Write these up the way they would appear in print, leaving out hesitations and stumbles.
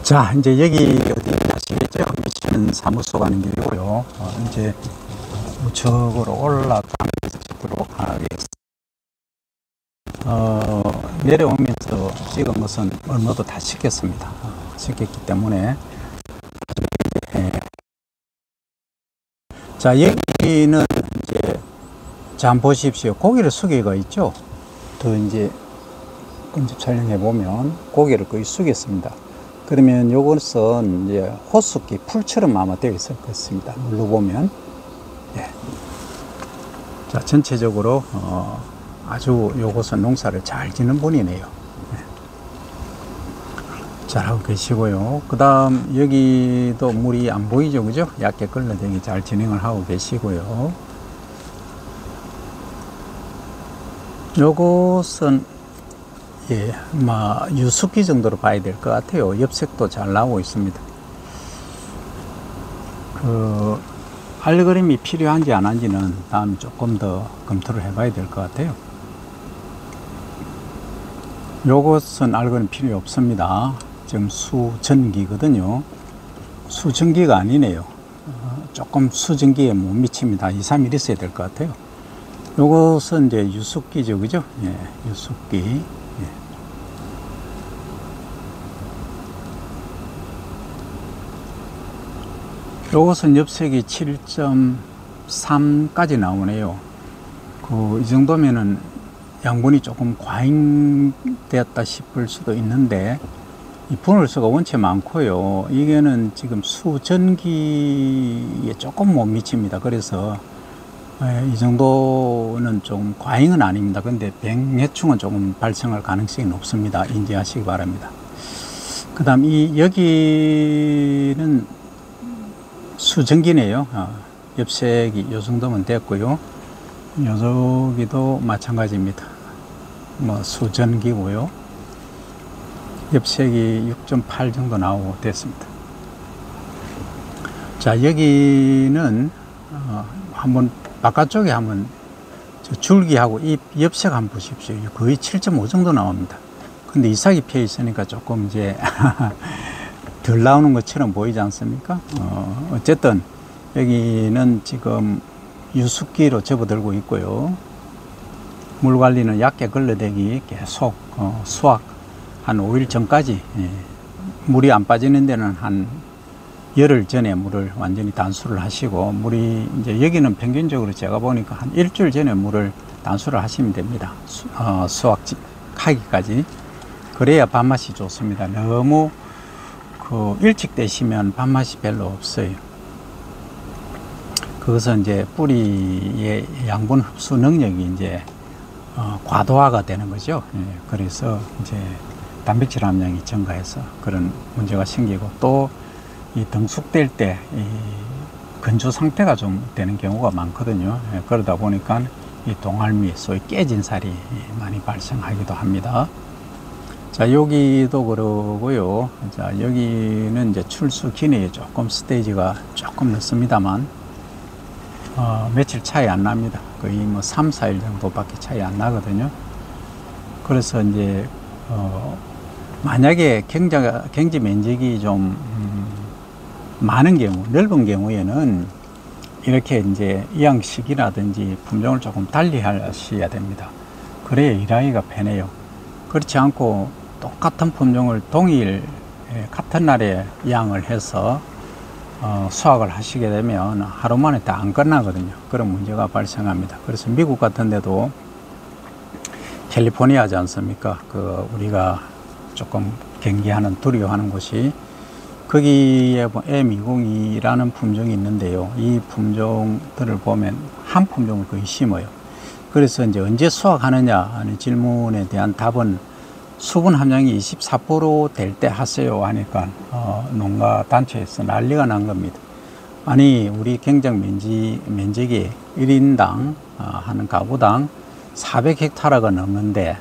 자, 이제 여기 어디 아시겠죠? 미치는 사무소 가는 길이고요. 이제 우측으로 올라가면서 집으로 가겠습니다. 내려오면서 찍은 것은 얼마도 다 씻겼습니다. 씻겼기 때문에. 자, 여기는 이제, 자, 한번 보십시오. 고개를 숙여가 있죠? 더 이제, 근접 촬영해 보면 고개를 거의 숙였습니다. 그러면 요것은 이제 호수기 풀처럼 아마 되어 있을 것입니다. 눌러보면. 예. 자, 전체적으로, 아주 요것은 농사를 잘 짓는 분이네요. 예. 잘하고 계시고요. 그 다음, 여기도 물이 안 보이죠? 그죠? 얕게 걸러대기 잘 진행을 하고 계시고요. 요것은 예, 유숙기 정도로 봐야 될 것 같아요. 엽색도 잘 나오고 있습니다. 알고림이 필요한지 안 한지는 다음에 조금 더 검토를 해봐야 될 것 같아요. 요것은 알고림 필요 없습니다. 지금 수전기거든요. 수전기가 아니네요. 조금 수전기에 못 미칩니다. 2, 3일 있어야 될 것 같아요. 요것은 이제 유숙기죠, 그죠? 예, 유숙기. 요것은 엽색이 7.3까지 나오네요. 이 정도면은 양분이 조금 과잉되었다 싶을 수도 있는데, 이 분홀수가 원체 많고요. 이게는 지금 수전기에 조금 못 미칩니다. 그래서 이 정도는 좀 과잉은 아닙니다. 근데 병해충은 조금 발생할 가능성이 높습니다. 인지하시기 바랍니다. 그 다음 여기는 수전기네요. 엽색이 요 정도면 됐고요. 요저기도 마찬가지입니다. 수전기고요. 엽색이 6.8 정도 나오고 됐습니다. 자, 여기는 한번 바깥쪽에 한번 줄기하고 이 엽색 한번 보십시오. 거의 7.5 정도 나옵니다. 근데 이삭이 피어 있으니까 조금 이제 덜 나오는 것처럼 보이지 않습니까? 어쨌든 여기는 지금 유숙기로 접어들고 있고요. 물 관리는 얕게 걸러대기 계속 수확 한 5일 전까지, 물이 안 빠지는 데는 한 열흘 전에 물을 완전히 단수를 하시고, 물이 이제 여기는 평균적으로 제가 보니까 한 일주일 전에 물을 단수를 하시면 됩니다. 수확하기까지. 그래야 밥맛이 좋습니다. 너무 일찍 되시면 밥맛이 별로 없어요. 그것은 이제 뿌리의 양분 흡수 능력이 이제 과도화가 되는 거죠. 그래서 이제 단백질 함량이 증가해서 그런 문제가 생기고, 또 이 등숙될 때 이 건조 상태가 좀 되는 경우가 많거든요. 그러다 보니까 이 동알미, 소위 깨진 살이 많이 발생하기도 합니다. 자, 여기도 그러고요. 자, 여기는 이제 출수 기내에 조금 스테이지가 조금 늦습니다만, 며칠 차이 안 납니다. 거의 3, 4일 정도밖에 차이 안 나거든요. 그래서 이제, 만약에 경지 면적이 좀, 많은 경우, 넓은 경우에는 이렇게 이제 이양식이라든지 품종을 조금 달리 하셔야 됩니다. 그래야 일하기가 편해요. 그렇지 않고 똑같은 품종을 동일 같은 날에 이양을 해서 수확을 하시게 되면 하루 만에 다 안 끝나거든요. 그런 문제가 발생합니다. 그래서 미국 같은 데도 캘리포니아지 않습니까? 우리가 조금 경계하는, 두려워하는 곳이, 거기에 M202라는 품종이 있는데요. 이 품종들을 보면 한 품종을 거의 심어요. 그래서 이제 언제 수확하느냐 하는 질문에 대한 답은 수분 함량이 24% 될 때 하세요 하니까 농가 단체에서 난리가 난 겁니다. 아니, 우리 경작 면적이 1인당 하는 가구당 400헥타르가 넘는데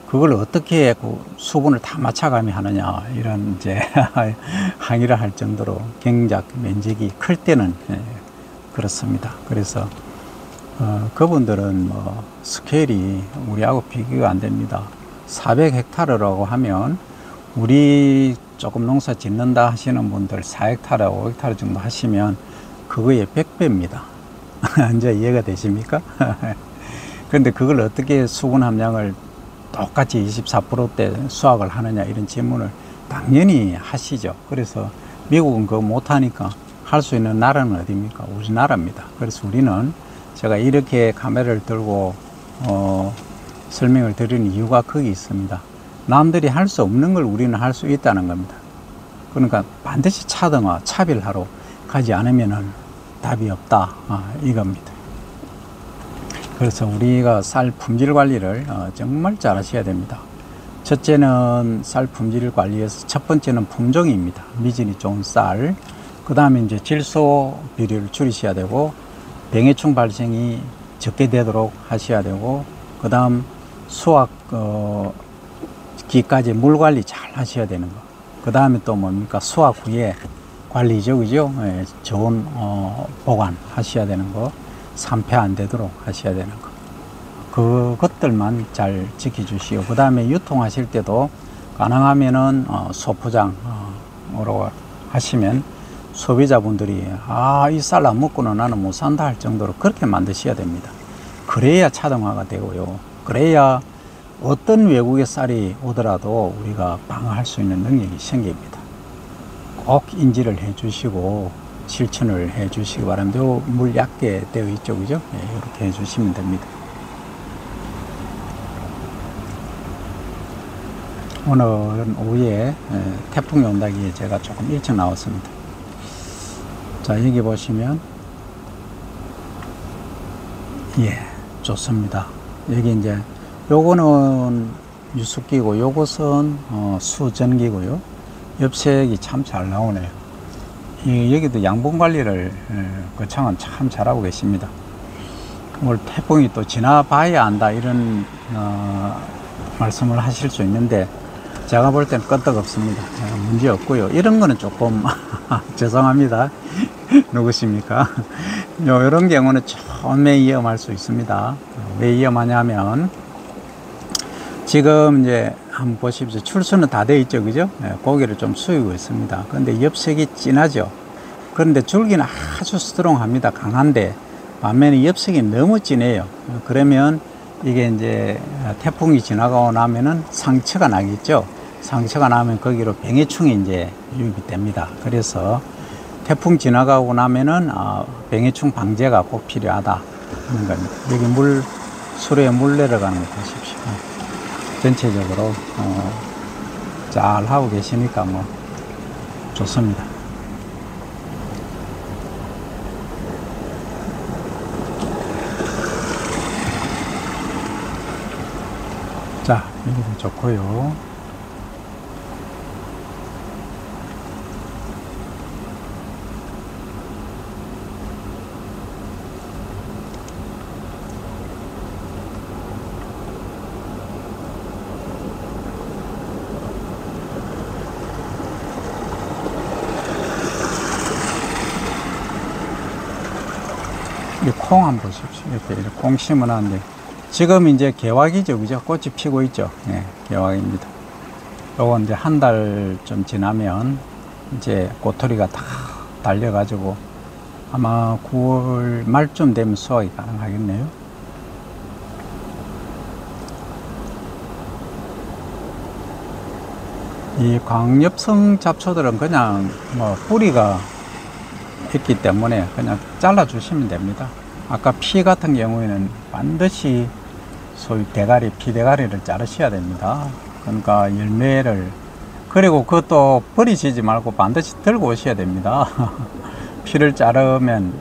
그걸 어떻게 수분을 다 맞춰가며 하느냐, 이런 이제 항의를 할 정도로 경작 면적이 클 때는 그렇습니다. 그래서 그분들은 스케일이 우리하고 비교가 안 됩니다. 400헥타르라고 하면 우리 조금 농사 짓는다 하시는 분들 4헥타르, 5헥타르 정도 하시면 그거의 100배입니다. 이제 이해가 되십니까? 그런데 그걸 어떻게 수분 함량을 똑같이 24%대 수확을 하느냐 이런 질문을 당연히 하시죠. 그래서 미국은 그거 못하니까 할 수 있는 나라는 어디입니까? 우리나라입니다. 그래서 우리는 제가 이렇게 카메라를 들고 설명을 드리는 이유가 거기 있습니다. 남들이 할 수 없는 걸 우리는 할 수 있다는 겁니다. 그러니까 반드시 차등화, 차별하러 가지 않으면은 답이 없다, 이겁니다. 그래서 우리가 쌀 품질 관리를 정말 잘 하셔야 됩니다. 첫째는 쌀 품질 관리에서 첫 번째는 품종입니다. 미진이 좋은 쌀. 그 다음에 이제 질소 비료를 줄이셔야 되고, 병해충 발생이 적게 되도록 하셔야 되고, 그 다음 수확 기까지 물 관리 잘 하셔야 되는 거. 그 다음에 또 뭡니까? 수확 후에 관리죠, 그죠? 예, 좋은 보관 하셔야 되는 거, 산패 안 되도록 하셔야 되는 거. 그것들만 잘 지켜주시고, 그 다음에 유통하실 때도 가능하면은 소포장으로 하시면 소비자분들이 이 쌀 안 먹고는 나는 못 산다 할 정도로 그렇게 만드셔야 됩니다. 그래야 차등화가 되고요. 그래야 어떤 외국의 쌀이 오더라도 우리가 방어할 수 있는 능력이 생깁니다. 꼭 인지를 해 주시고 실천을 해 주시기 바랍니다. 물 얕게 되어 있죠, 그죠? 네, 이렇게 해 주시면 됩니다. 오늘은 오후에 태풍이 온다기에 제가 조금 일찍 나왔습니다. 자, 여기 보시면 좋습니다. 여기 이제 요거는 유습기고 요것은 수전기고요. 엽색이 참 잘 나오네요. 여기도 양분 관리를 거창은 참 잘하고 계십니다. 오늘 태풍이 또 지나봐야 안다 이런 말씀을 하실 수 있는데 제가 볼 때는 끄떡없습니다. 문제 없고요. 이런 거는 조금 죄송합니다. 누구십니까? 이런 경우는 좀 위험할 수 있습니다. 왜 위험하냐면 지금 이제 한번 보십시오. 출수는 다 되어 있죠, 그죠? 고기를 좀 수이고 있습니다. 그런데 엽색이 진하죠. 그런데 줄기는 아주 스트롱합니다. 강한데 반면에 엽색이 너무 진해요. 그러면 이게 이제 태풍이 지나가고 나면은 상처가 나겠죠. 상처가 나면 거기로 병해충이 이제 유입이 됩니다. 그래서 태풍 지나가고 나면은 병해충 방제가 꼭 필요하다 하는 겁니다. 여기 수로에 물 내려가는 거 보십시오. 전체적으로 잘 하고 계시니까 뭐 좋습니다. 자, 여기도 좋고요. 이 콩 한번 보십시오. 이렇게 콩 심어놨는데 지금 이제 개화기죠, 그죠? 꽃이 피고 있죠. 네, 개화기입니다. 요거 이제 한 달 좀 지나면 이제 꼬투리가 다 달려가지고 아마 9월 말쯤 되면 수확이 가능하겠네요. 이 광엽성 잡초들은 그냥 뭐 뿌리가 있기 때문에 그냥 잘라 주시면 됩니다. 아까 피 같은 경우에는 반드시 소위 대가리, 피대가리를 자르셔야 됩니다. 그러니까 열매를, 그리고 그것도 버리시지 말고 반드시 들고 오셔야 됩니다. 피를 자르면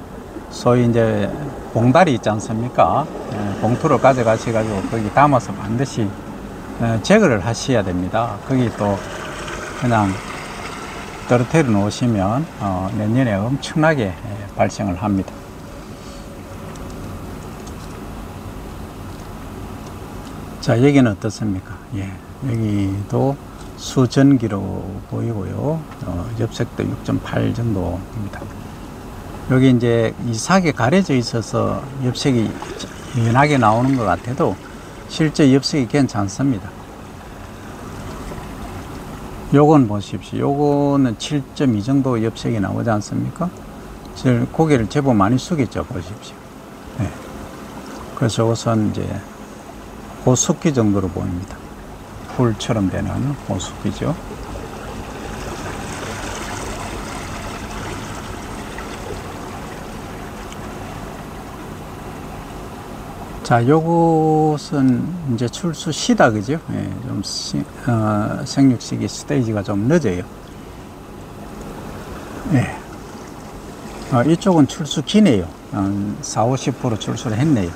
소위 이제 봉다리 있지 않습니까? 봉투를 가져가셔가지고 거기 담아서 반드시 제거를 하셔야 됩니다. 거기 또 그냥 떨어뜨려 놓으시면 내년에 엄청나게 발생을 합니다. 자, 여기는 어떻습니까? 여기도 수전기로 보이고요. 엽색도 6.8 정도입니다. 여기 이제 이삭에 가려져 있어서 엽색이 연하게 나오는 것 같아도 실제 엽색이 괜찮습니다. 요건 보십시오. 요거는 7.2 정도 엽색이 나오지 않습니까? 고개를 제법 많이 숙였죠. 보십시오. 네. 그래서 이것은 이제 고숙기 정도로 보입니다. 풀처럼 되는 고숙기죠. 자, 요것은 이제 출수 시다, 그죠? 예, 좀 생육 시기 스테이지가 좀 늦어요. 예. 이쪽은 출수 기네요. 40~50% 출수를 했네요.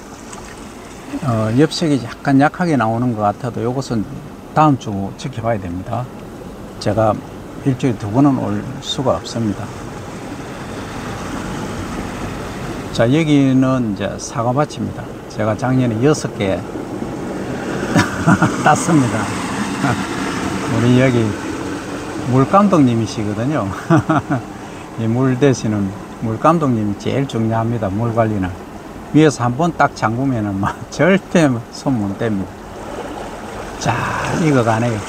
엽색이 약간 약하게 나오는 것 같아도 요것은 다음 주 지켜봐야 됩니다. 제가 일주일에 2번은 올 수가 없습니다. 자, 여기는 이제 사과밭입니다. 제가 작년에 6개 땄습니다. 우리 여기 물 감독님이시거든요. 이 물 대신은 물 감독님이 제일 중요합니다. 물 관리는. 위에서 한번 딱 잠그면은 막 절대 손 못 댑니다. 자, 익어가네요.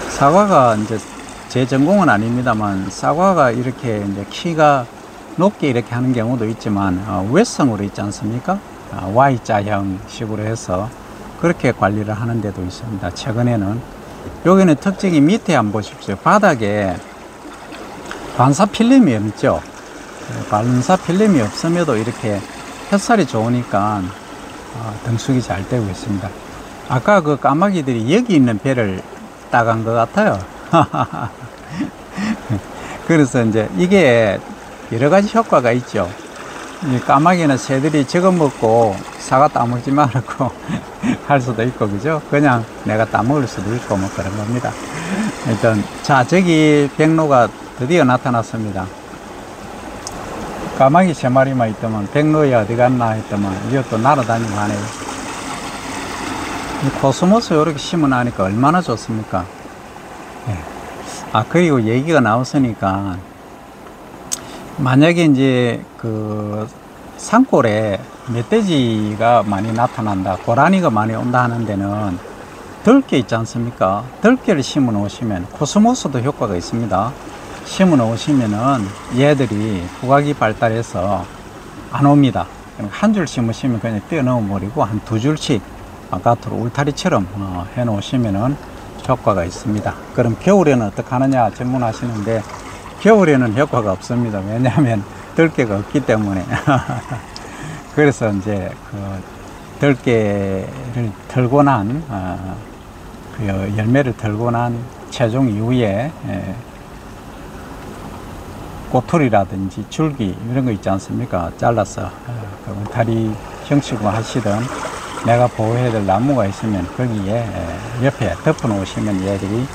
사과가 이제 제 전공은 아닙니다만, 사과가 이렇게 이제 키가 높게 이렇게 하는 경우도 있지만, 외성으로 있지 않습니까? Y자형 식으로 해서 그렇게 관리를 하는 데도 있습니다. 최근에는. 여기는 특징이 밑에 한번 보십시오. 바닥에 반사 필름이 없죠. 반사 필름이 없음에도 이렇게 햇살이 좋으니까 등숙이 잘 되고 있습니다. 아까 그 까마귀들이 여기 있는 배를 따간 것 같아요. 그래서 이제 이게 여러 가지 효과가 있죠. 이 까마귀는 새들이 저거 먹고 사과 따먹지 말라고 할 수도 있고, 그죠? 그냥 내가 따먹을 수도 있고, 뭐 그런 겁니다. 일단, 자, 저기 백로가 드디어 나타났습니다. 까마귀 3마리만 있더만, 백로에 어디 갔나 했더만, 이것도 날아다니고 하네요. 이 코스모스 이렇게 심어놓으니까 얼마나 좋습니까? 네. 그리고 얘기가 나왔으니까, 만약에 이제 그 산골에 멧돼지가 많이 나타난다, 고라니가 많이 온다 하는 데는 들깨 있지 않습니까? 들깨를 심어 놓으시면, 코스모스도 효과가 있습니다. 심어 놓으시면은 얘들이 후각이 발달해서 안 옵니다. 한 줄 심으시면 그냥 떼어 넣어 버리고 한 2줄씩 바깥으로 울타리처럼 해 놓으시면은 효과가 있습니다. 그럼 겨울에는 어떻게 하느냐 질문하시는데, 겨울에는 효과가 없습니다. 왜냐하면 들깨가 없기 때문에. 그래서 이제 그 들깨를 털고 난, 그 열매를 털고 난 최종 이후에 꼬투리라든지 줄기 이런 거 있지 않습니까? 잘라서 그 울타리 형식으로 하시든, 내가 보호해야 될 나무가 있으면 거기에 옆에 덮어 놓으시면 얘들이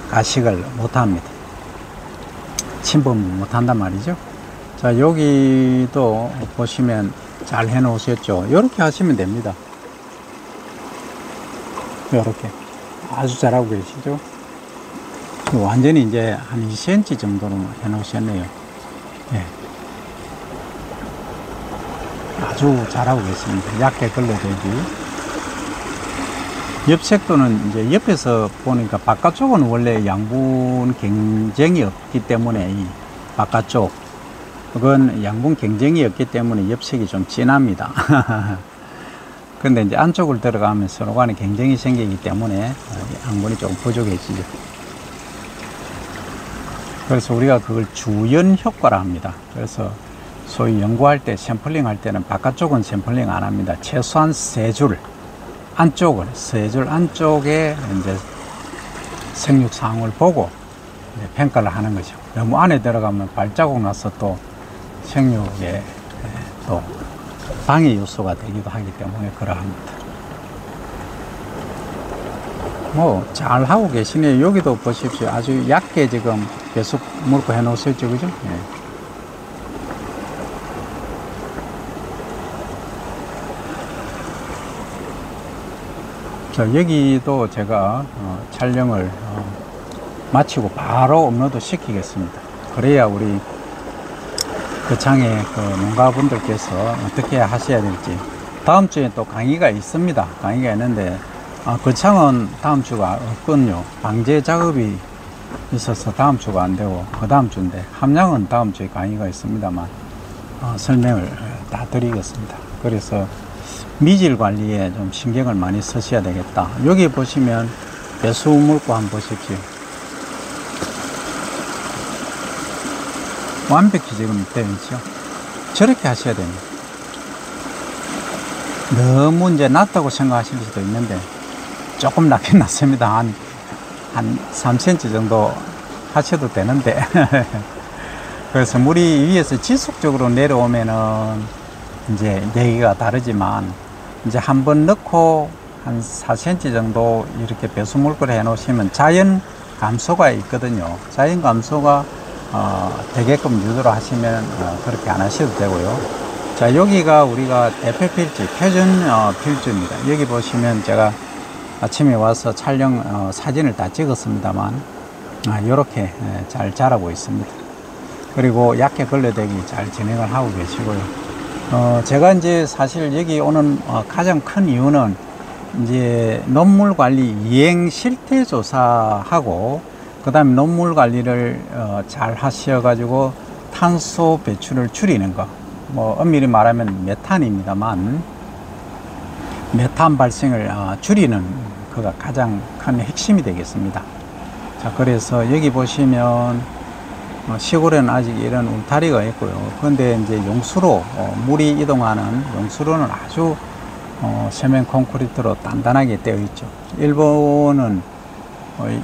가식을 못 합니다. 침범을 못 한단 말이죠. 자, 여기도 보시면 잘 해 놓으셨죠. 이렇게 하시면 됩니다. 이렇게 아주 잘하고 계시죠. 완전히 이제 한 2cm 정도로 해 놓으셨네요. 예. 아주 잘하고 계십니다. 얇게 걸러대기. 엽색도는 이제 옆에서 보니까 바깥쪽은 원래 양분 경쟁이 없기 때문에, 이 바깥쪽 그건 양분 경쟁이 없기 때문에 엽색이 좀 진합니다. 근데 이제 안쪽을 들어가면 서로 간에 경쟁이 생기기 때문에 양분이 좀 부족해지죠. 그래서 우리가 그걸 주연 효과라 합니다. 그래서 소위 연구할 때, 샘플링 할 때는 바깥쪽은 샘플링 안 합니다. 최소한 3줄 안쪽을, 3줄 안쪽에 이제 생육 상황을 보고 이제 평가를 하는 거죠. 너무 안에 들어가면 발자국 나서 또 생육에 또 방해 요소가 되기도 하기 때문에 그러합니다. 뭐 잘 하고 계시네요. 여기도 보십시오. 아주 얇게 지금 계속 물고 해 놓으셨죠, 그죠? 네. 자, 여기도 제가 촬영을 마치고 바로 업로드 시키겠습니다. 그래야 우리 거창의 그 농가분들께서 어떻게 하셔야 될지. 다음 주에 또 강의가 있습니다. 강의가 있는데 거창은 다음 주가 없거든요. 방제 작업이 있어서 다음 주가 안 되고 그 다음 주인데, 함양은 다음 주에 강의가 있습니다만 설명을 다 드리겠습니다. 그래서 미질 관리에 좀 신경을 많이 쓰셔야 되겠다. 여기 보시면 배수 물고 한번 보십시오. 완벽히 지금 되어 있죠. 저렇게 하셔야 됩니다. 너무 이제 낮다고 생각하실 수도 있는데 조금 낮긴 낮습니다. 한 3cm 정도 하셔도 되는데 그래서 물이 위에서 지속적으로 내려오면은 이제 얘기가 다르지만, 이제 한번 넣고 한 4cm 정도 이렇게 배수 물고를 해 놓으시면 자연 감소가 있거든요. 자연 감소가 되게끔 유도를 하시면 그렇게 안 하셔도 되고요. 자, 여기가 우리가 대표 필지, 표준 필지입니다. 여기 보시면 제가 아침에 와서 촬영 사진을 다 찍었습니다만 이렇게 잘 자라고 있습니다. 그리고 약해 걸러대기 잘 진행을 하고 계시고요. 제가 이제 사실 여기 오는 가장 큰 이유는 이제 논물 관리 이행 실태 조사하고, 그 다음에 논물 관리를 잘 하셔가지고 탄소 배출을 줄이는 거, 뭐 엄밀히 말하면 메탄입니다만 메탄 발생을 줄이는 그가 가장 큰 핵심이 되겠습니다. 자, 그래서 여기 보시면 시골에는 아직 이런 울타리가 있고요. 그런데 이제 용수로 물이 이동하는 용수로는 아주 세면 콘크리트로 단단하게 되어 있죠. 일본은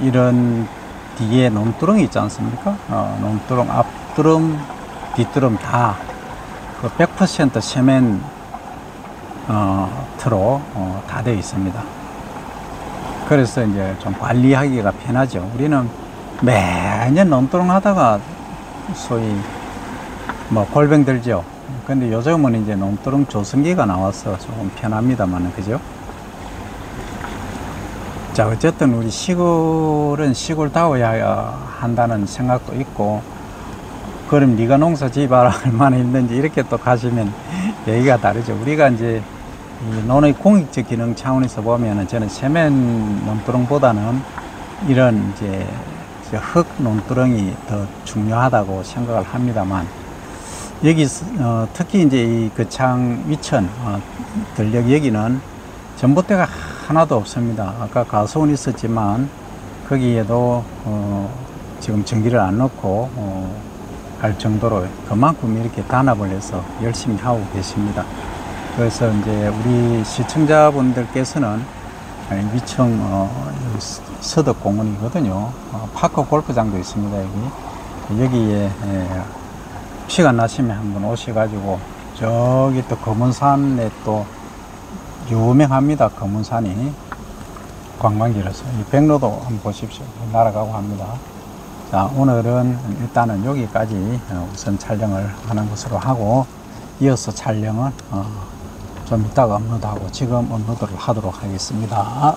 이런 뒤에 논두렁이 있지 않습니까? 논두렁, 앞두렁, 뒷두렁 다 그 100% 세면 트로 다 되어 있습니다. 그래서 이제 좀 관리하기가 편하죠. 우리는 매년 논두렁 하다가 소위 뭐 골병 들죠. 근데 요즘은 이제 논두렁 조성기가 나와서 조금 편합니다만, 그죠? 자, 어쨌든 우리 시골은 시골다워야 한다는 생각도 있고, 그럼 네가 농사 지어봐라 얼마나 힘든지 이렇게 또 가시면 얘기가 다르죠. 우리가 이제 이 논의 공익적 기능 차원에서 보면은 저는 세면 논두렁보다는 이런 이제 흙 논두렁이 더 중요하다고 생각을 합니다만, 여기 특히 이제 이 거창 위천 들녘 여기는 전봇대가 하나도 없습니다. 아까 가수원 있었지만 거기에도 지금 전기를 안 넣고 할 정도로 그만큼 이렇게 단합을 해서 열심히 하고 계십니다. 그래서 이제 우리 시청자분들께서는 위청 서덕공원이거든요. 파크 골프장도 있습니다. 여기에 시간 나시면 한번 오셔가지고, 저기 또 검은산에 또 유명합니다. 검은산이 관광지로서 이 백로도 한번 보십시오. 날아가고 합니다. 자, 오늘은 일단은 여기까지 우선 촬영을 하는 것으로 하고, 이어서 촬영은 좀 이따가 업로드하고 지금 업로드를 하도록 하겠습니다.